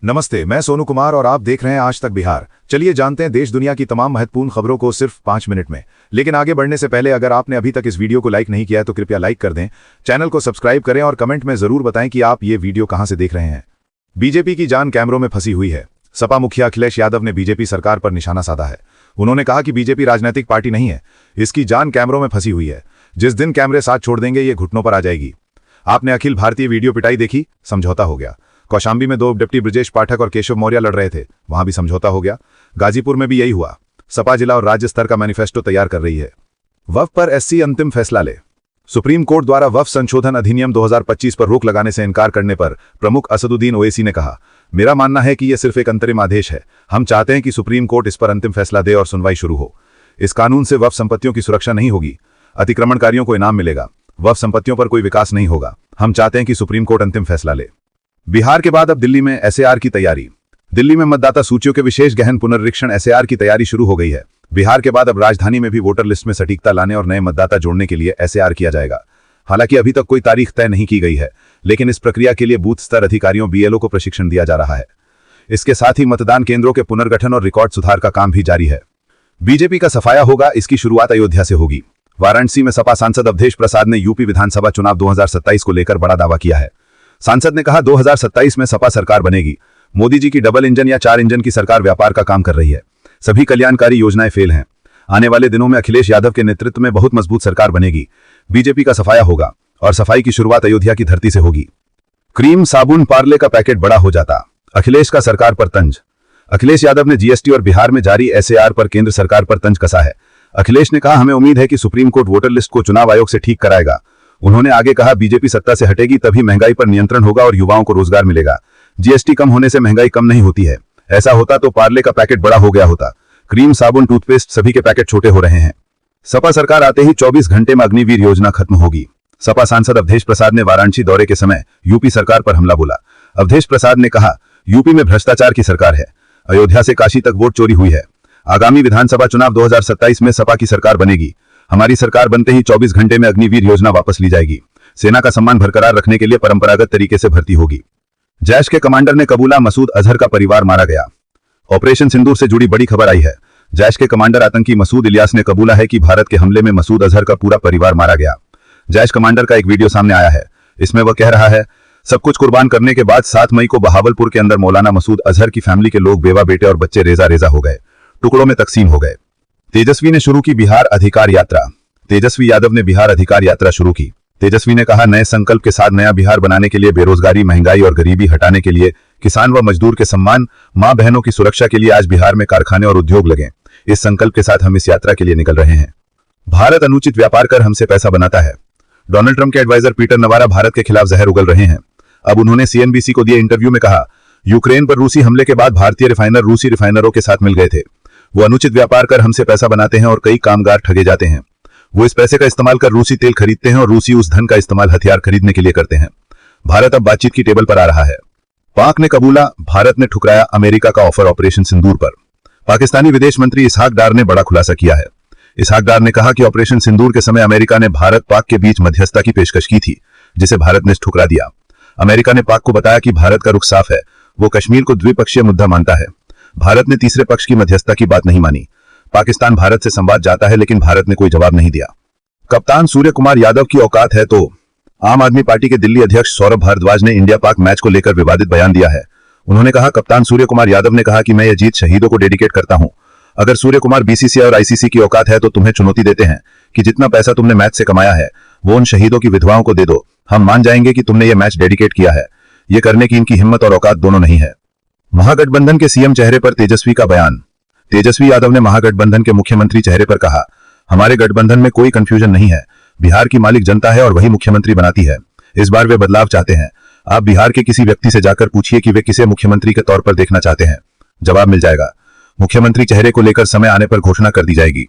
नमस्ते, मैं सोनू कुमार और आप देख रहे हैं आज तक बिहार। चलिए जानते हैं देश दुनिया की तमाम महत्वपूर्ण खबरों को सिर्फ 5 मिनट में। लेकिन आगे बढ़ने से पहले अगर आपने अभी तक इस वीडियो को लाइक नहीं किया है तो कृपया लाइक कर दें, चैनल को सब्सक्राइब करें और कमेंट में जरूर बताएं कि आप ये वीडियो कहां से देख रहे हैं। बीजेपी की जान कैमरों में फंसी हुई है। सपा मुखिया अखिलेश यादव ने बीजेपी सरकार पर निशाना साधा है। उन्होंने कहा कि बीजेपी राजनीतिक पार्टी नहीं है, इसकी जान कैमरों में फंसी हुई है। जिस दिन कैमरे साथ छोड़ देंगे ये घुटनों पर आ जाएगी। आपने अखिल भारतीय वीडियो पिटाई देखी, समझौता हो गया। कौशांबी में 2 डिप्टी ब्रजेश पाठक और केशव मौर्य लड़ रहे थे, वहां भी समझौता हो गया। गाजीपुर में भी यही हुआ। सपा जिला और राज्य स्तर का मैनिफेस्टो तैयार कर रही है। वक्फ पर एससी अंतिम फैसला ले। सुप्रीम कोर्ट द्वारा वक्फ संशोधन अधिनियम 2025 पर रोक लगाने से इनकार करने पर प्रमुख असदुद्दीन ओवैसी ने कहा, मेरा मानना है कि यह सिर्फ एक अंतरिम आदेश है। हम चाहते हैं कि सुप्रीम कोर्ट इस पर अंतिम फैसला दे और सुनवाई शुरू हो। इस कानून से वक्फ संपत्तियों की सुरक्षा नहीं होगी, अतिक्रमणकारियों को इनाम मिलेगा, वक्फ संपत्तियों पर कोई विकास नहीं होगा। हम चाहते हैं कि सुप्रीम कोर्ट अंतिम फैसला ले। बिहार के बाद अब दिल्ली में एसएआर की तैयारी। दिल्ली में मतदाता सूचियों के विशेष गहन पुनरीक्षण एसएआर की तैयारी शुरू हो गई है। बिहार के बाद अब राजधानी में भी वोटर लिस्ट में सटीकता लाने और नए मतदाता जोड़ने के लिए एसएआर किया जाएगा। हालांकि अभी तक कोई तारीख तय नहीं की गई है, लेकिन इस प्रक्रिया के लिए बूथ स्तर अधिकारियों बीएलओ को प्रशिक्षण दिया जा रहा है। इसके साथ ही मतदान केंद्रों के पुनर्गठन और रिकॉर्ड सुधार का काम भी जारी है। बीजेपी का सफाया होगा, इसकी शुरुआत अयोध्या से होगी। वाराणसी में सपा सांसद अवधेश प्रसाद ने यूपी विधानसभा चुनाव 2027 को लेकर बड़ा दावा किया है। सांसद ने कहा, 2027 में सपा सरकार बनेगी। मोदी जी की डबल इंजन या 4 इंजन की सरकार व्यापार का काम कर रही है। सभी कल्याणकारी योजनाएं फेल हैं। आने वाले दिनों में अखिलेश यादव के नेतृत्व में बहुत मजबूत सरकार बनेगी। बीजेपी का सफाया होगा और सफाई की शुरुआत अयोध्या की धरती से होगी। क्रीम साबुन पार्ले का पैकेट बड़ा हो जाता, अखिलेश का सरकार पर तंज। अखिलेश यादव ने जीएसटी और बिहार में जारी एसएआर पर केंद्र सरकार पर तंज कसा है। अखिलेश ने कहा, हमें उम्मीद है कि सुप्रीम कोर्ट वोटर लिस्ट को चुनाव आयोग से ठीक कराएगा। उन्होंने आगे कहा, बीजेपी सत्ता से हटेगी तभी महंगाई पर नियंत्रण होगा और युवाओं को रोजगार मिलेगा। जीएसटी कम होने से महंगाई कम नहीं होती है। ऐसा होता तो पार्ले का पैकेट बड़ा हो गया होता। क्रीम साबुन टूथपेस्ट सभी के पैकेट छोटे हो रहे हैं। सपा सरकार आते ही 24 घंटे में अग्निवीर योजना खत्म होगी। सपा सांसद अवधेश प्रसाद ने वाराणसी दौरे के समय यूपी सरकार पर हमला बोला। अवधेश प्रसाद ने कहा, यूपी में भ्रष्टाचार की सरकार है। अयोध्या से काशी तक वोट चोरी हुई है। आगामी विधानसभा चुनाव 2027 में सपा की सरकार बनेगी। हमारी सरकार बनते ही 24 घंटे में अग्निवीर योजना वापस ली जाएगी। सेना का सम्मान बरकरार रखने के लिए परंपरागत तरीके से भर्ती होगी। जैश के कमांडर ने कबूला, मसूद अजहर का परिवार मारा गया। ऑपरेशन सिंदूर से जुड़ी बड़ी खबर आई है। जैश के कमांडर आतंकी मसूद इलियास ने कबूला है कि भारत के हमले में मसूद अजहर का पूरा परिवार मारा गया। जैश कमांडर का एक वीडियो सामने आया है। इसमें वह कह रहा है, सब कुछ कुर्बान करने के बाद 7 मई को बहावलपुर के अंदर मौलाना मसूद अजहर की फैमिली के लोग, बेवा बेटे और बच्चे रेजा रेजा हो गए, टुकड़ों में तकसीम हो गए। तेजस्वी ने शुरू की बिहार अधिकार यात्रा। तेजस्वी यादव ने बिहार अधिकार यात्रा शुरू की। तेजस्वी ने कहा, नए संकल्प के साथ नया बिहार बनाने के लिए, बेरोजगारी, महंगाई और गरीबी हटाने के लिए, किसान व मजदूर के सम्मान, मां बहनों की सुरक्षा के लिए आज बिहार में कारखाने और उद्योग लगे। इस संकल्प के साथ हम इस यात्रा के लिए निकल रहे हैं। भारत अनुचित व्यापार कर हमसे पैसा बनाता है। डोनाल्ड ट्रंप के एडवाइजर पीटर नवारा भारत के खिलाफ जहर उगल रहे हैं। अब उन्होंने सीएनबीसी को दिए इंटरव्यू में कहा, यूक्रेन पर रूसी हमले के बाद भारतीय रिफाइनर रूसी रिफाइनरों के साथ मिल गए थे। वो अनुचित व्यापार कर हमसे पैसा बनाते हैं और कई कामगार ठगे जाते हैं। वो इस पैसे का इस्तेमाल कर रूसी तेल खरीदते हैं और रूसी उस धन का इस्तेमाल हथियार खरीदने के लिए करते हैं। भारत अब बातचीत की टेबल पर आ रहा है। पाक ने कबूला, भारत ने ठुकराया अमेरिका का ऑफर ऑपरेशन सिंदूर पर। पाकिस्तानी विदेश मंत्री इसहाक डार ने बड़ा खुलासा किया है। इसहाक डार ने कहा कि ऑपरेशन सिंदूर के समय अमेरिका ने भारत पाक के बीच मध्यस्थता की पेशकश की थी, जिसे भारत ने ठुकरा दिया। अमेरिका ने पाक को बताया कि भारत का रुख साफ है, वो कश्मीर को द्विपक्षीय मुद्दा मानता है। भारत ने तीसरे पक्ष की मध्यस्थता की बात नहीं मानी। पाकिस्तान भारत से संवाद जाता है, लेकिन भारत ने कोई जवाब नहीं दिया। कप्तान सूर्य कुमार यादव की औकात है तो। आम आदमी पार्टी के दिल्ली अध्यक्ष सौरभ भारद्वाज ने इंडिया पाक मैच को लेकर विवादित बयान दिया है। उन्होंने कहा, कप्तान सूर्य कुमार यादव ने कहा कि मैं यह जीत शहीदों को डेडिकेट करता हूं। अगर सूर्य कुमार बीसीसीआई और आईसीसी की औकात है तो तुम्हें चुनौती देते हैं कि जितना पैसा तुमने मैच से कमाया है वो उन शहीदों की विधवाओं को दे दो। हम मान जाएंगे कि तुमने ये मैच डेडिकेट किया है। ये करने की इनकी हिम्मत और औकात दोनों नहीं है। महागठबंधन के सीएम चेहरे पर तेजस्वी का बयान। तेजस्वी यादव ने महागठबंधन के मुख्यमंत्री चेहरे पर कहा, हमारे गठबंधन में कोई कंफ्यूजन नहीं है। बिहार की मालिक जनता है और वही मुख्यमंत्री बनाती है। इस बार वे बदलाव चाहते हैं। आप बिहार के किसी व्यक्ति से जाकर पूछिए कि वे किसे मुख्यमंत्री के तौर पर देखना चाहते हैं, जवाब मिल जाएगा। मुख्यमंत्री चेहरे को लेकर समय आने पर घोषणा कर दी जाएगी।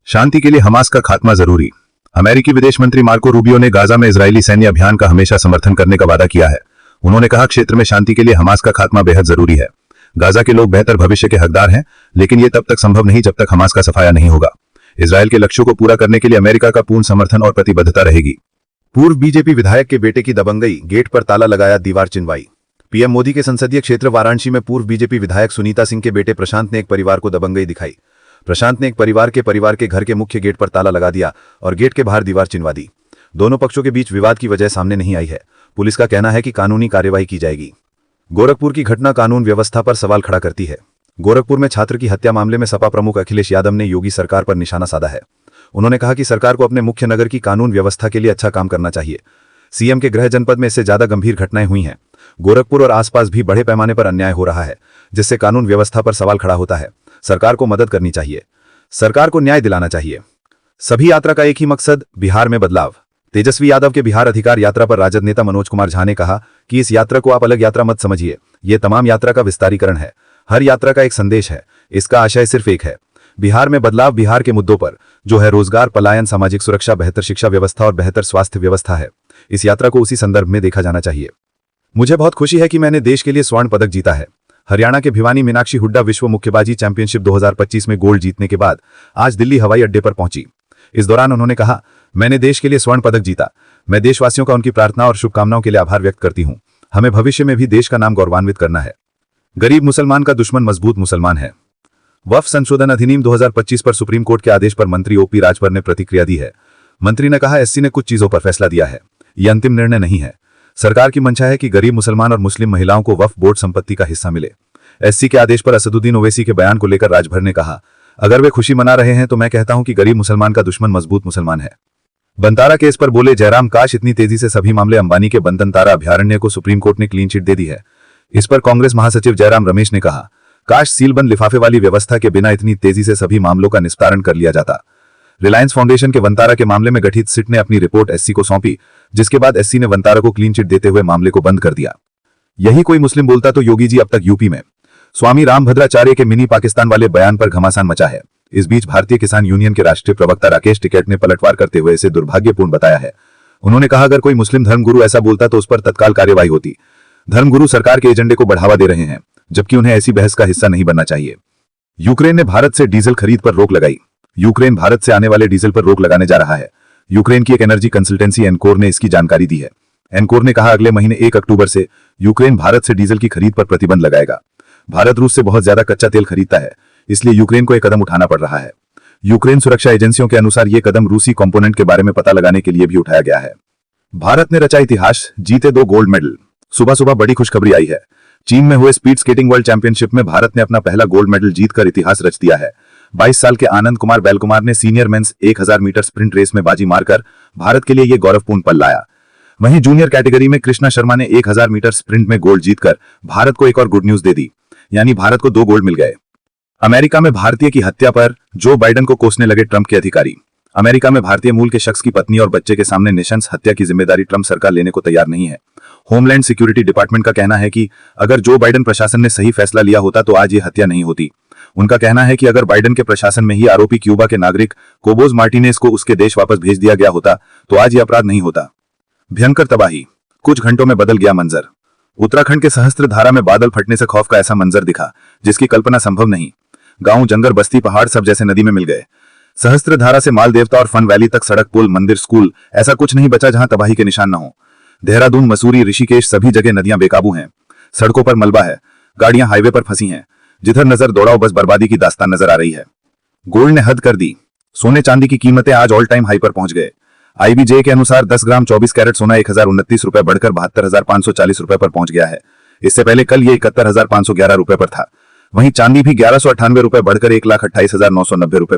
शांति के लिए हमास का खात्मा जरूरी। अमेरिकी विदेश मंत्री मार्को रूबियो ने गाजा में इजरायली सैन्य अभियान का हमेशा समर्थन करने का वादा किया है। उन्होंने कहा, क्षेत्र में शांति के लिए हमास का खात्मा बेहद जरूरी है। गाजा के लोग बेहतर भविष्य के हकदार हैं, लेकिन यह तब तक संभव नहीं जब तक हमास का सफाया नहीं होगा। इजरायल के लक्ष्यों को पूरा करने के लिए अमेरिका का पूर्ण समर्थन और प्रतिबद्धता रहेगी। पूर्व बीजेपी विधायक के बेटे की दबंगई, गेट पर ताला लगाया, दीवार चिनवाई। पीएम मोदी के संसदीय क्षेत्र वाराणसी में पूर्व बीजेपी विधायक सुनीता सिंह के बेटे प्रशांत ने एक परिवार को दबंगई दिखाई। प्रशांत ने एक परिवार के घर के मुख्य गेट पर ताला लगा दिया और गेट के बाहर दीवार चिनवा दी। दोनों पक्षों के बीच विवाद की वजह सामने नहीं आई है। पुलिस का कहना है कि कानूनी कार्यवाही की जाएगी। गोरखपुर की घटना कानून व्यवस्था पर सवाल खड़ा करती है। गोरखपुर में छात्र की हत्या मामले में सपा प्रमुख अखिलेश यादव ने योगी सरकार पर निशाना साधा है। उन्होंने कहा कि सरकार को अपने मुख्य नगर की कानून व्यवस्था के लिए अच्छा काम करना चाहिए। सीएम के गृह जनपद में इससे ज्यादा गंभीर घटनाएं हुई हैं। गोरखपुर और आसपास भी बड़े पैमाने पर अन्याय हो रहा है, जिससे कानून व्यवस्था पर सवाल खड़ा होता है। सरकार को मदद करनी चाहिए, सरकार को न्याय दिलाना चाहिए। सभी यात्रा का एक ही मकसद, बिहार में बदलाव। तेजस्वी यादव के बिहार अधिकार यात्रा पर राजद नेता मनोज कुमार झा ने कहा कि इस यात्रा को आप अलग यात्रा मत समझिए, ये तमाम यात्रा का विस्तारीकरण है। हर यात्रा का एक संदेश है, इसका आशय सिर्फ एक है, बिहार में बदलाव। बिहार के मुद्दों पर जो है रोजगार, पलायन, सामाजिक सुरक्षा, बेहतर शिक्षा व्यवस्था और बेहतर स्वास्थ्य व्यवस्था है। इस यात्रा को उसी संदर्भ में देखा जाना चाहिए। मुझे बहुत खुशी है कि मैंने देश के लिए स्वर्ण पदक जीता है। हरियाणा के भिवानी मीनाक्षी हुड्डा विश्व मुक्केबाजी चैंपियनशिप 2025 में गोल्ड जीतने के बाद आज दिल्ली हवाई अड्डे पर पहुंची। इस दौरान उन्होंने कहा, मैंने देश के लिए स्वर्ण पदक जीता। मैं देशवासियों का उनकी प्रार्थना और शुभकामनाओं के लिए आभार व्यक्त करती हूं। हमें भविष्य में भी देश का नाम गौरवान्वित करना है। गरीब मुसलमान का दुश्मन मजबूत मुसलमान है। वक्फ संशोधन अधिनियम 2025 पर सुप्रीम कोर्ट के आदेश पर मंत्री ओपी राजभर ने प्रतिक्रिया दी है। मंत्री ने कहा, एससी ने कुछ चीजों पर फैसला दिया है, यह अंतिम निर्णय नहीं है। सरकार की मंशा है कि गरीब मुसलमान और मुस्लिम महिलाओं को वक्फ बोर्ड संपत्ति का हिस्सा मिले। एससी के आदेश पर असदुद्दीन ओवैसी के बयान को लेकर राजभर ने कहा, अगर वे खुशी मना रहे हैं तो मैं कहता हूं कि गरीब मुसलमान का दुश्मन मजबूत मुसलमान है। बनतारा केस पर बोले जयराम, काश इतनी तेजी से सभी मामले अंबानी के बनतारा अभयारण्य को सुप्रीम कोर्ट ने क्लीन चिट दे दी है। इस पर कांग्रेस महासचिव जयराम रमेश ने कहा, काश सीलबंद लिफाफे वाली व्यवस्था के बिना इतनी तेजी से सभी मामलों का निस्तारण कर लिया जाता। रिलायंस फाउंडेशन के वंतारा के मामले में गठित सिट ने अपनी रिपोर्ट एससी को सौंपी, जिसके बाद एससी ने वंतारा को क्लीन चिट देते हुए मामले को बंद कर दिया। यही कोई मुस्लिम बोलता तो योगी जी अब तक यूपी में। स्वामी रामभद्राचार्य के मिनी पाकिस्तान वाले बयान पर घमासान मचा है। इस बीच भारतीय किसान यूनियन के राष्ट्रीय प्रवक्ता राकेश टिकैत ने पलटवार करते हुए इसे दुर्भाग्यपूर्ण बताया है। उन्होंने कहा, अगर कोई मुस्लिम धर्मगुरु ऐसा बोलता तो उस पर तत्काल कार्यवाही होती। धर्मगुरु सरकार के एजेंडे को बढ़ावा दे रहे हैं, जबकि उन्हें ऐसी बहस का हिस्सा नहीं बनना चाहिए। यूक्रेन ने भारत से डीजल खरीद पर रोक लगाई। यूक्रेन भारत से आने वाले डीजल पर रोक लगाने जा रहा है। यूक्रेन की एक एनर्जी कंसल्टेंसी एनकोर ने इसकी जानकारी दी है। एनकोर ने कहा, अगले महीने 1 अक्टूबर से यूक्रेन भारत से डीजल की खरीद पर प्रतिबंध लगाएगा। भारत रूस से बहुत ज्यादा कच्चा तेल खरीदता है, इसलिए यूक्रेन को एक कदम उठाना पड़ रहा है। यूक्रेन सुरक्षा एजेंसियों के अनुसार यह कदम रूसी कंपोनेंट के बारे में पता लगाने के लिए भी उठाया गया है। भारत ने रचा इतिहास, जीते 2 गोल्ड मेडल। सुबह सुबह बड़ी खुशखबरी आई है। चीन में हुए स्पीड स्केटिंग वर्ल्ड चैंपियनशिप में भारत ने अपना पहला गोल्ड मेडल जीतकर इतिहास रच दिया है। 22 साल के आनंद कुमार बैलकुमार ने senior men's 1000 metre sprint race में बाजी मारकर भारत के लिए यह गौरवपूर्ण पल लाया। वहीं जूनियर कैटेगरी में कृष्णा शर्मा ने 1000 मीटर स्प्रिंट में गोल्ड जीतकर भारत को एक और गुड न्यूज दे दी, यानी भारत को 2 गोल्ड मिल गए। अमेरिका में भारतीय की हत्या पर जो बाइडेन को कोसने लगे ट्रंप के अधिकारी। अमेरिका में भारतीय मूल के शख्स की पत्नी और बच्चे के सामने निशंस हत्या की जिम्मेदारी ट्रंप सरकार लेने को तैयार नहीं है। होमलैंड सिक्योरिटी डिपार्टमेंट का कहना है कि अगर जो बाइडेन प्रशासन ने सही फैसला लिया होता तो आज ये हत्या नहीं होती। उनका कहना है कि अगर बाइडेन के प्रशासन में ही आरोपी क्यूबा के नागरिक कोबोज मार्टिनेज को उसके देश वापस भेज दिया गया होता तो आज ये अपराध नहीं होता। भयंकर तबाही, कुछ घंटों में बदल गया मंजर। उत्तराखंड के सहस्त्रधारा में बादल फटने से खौफ का ऐसा मंजर दिखा जिसकी कल्पना संभव नहीं। गांव, जंगल, बस्ती, पहाड़ सब जैसे नदी में मिल गए। सहस्त्रधारा से माल देवता और फन वैली तक सड़क, पुल, मंदिर, स्कूल, ऐसा कुछ नहीं बचा जहां तबाही के निशान न हो। देहरादून, मसूरी, ऋषिकेश सभी जगह नदियां बेकाबू हैं। सड़कों पर मलबा है, गाड़ियां हाईवे पर फंसी हैं। जिधर नजर दौड़ाओ बस बर्बादी की दास्तान नजर आ रही है। गोल्ड ने हद कर दी। सोने चांदी की कीमतें आज ऑल टाइम हाई पर पहुंच गए। आईबीजे के अनुसार 10 ग्राम 24 कैरेट सोना 1029 रुपए बढ़कर 72,540 रुपए पर पहुंच गया है। इससे पहले कल ये 71,511 रुपए पर था। वहीं चांदी भी 1198 रुपए बढ़कर 1,28,990 रुपए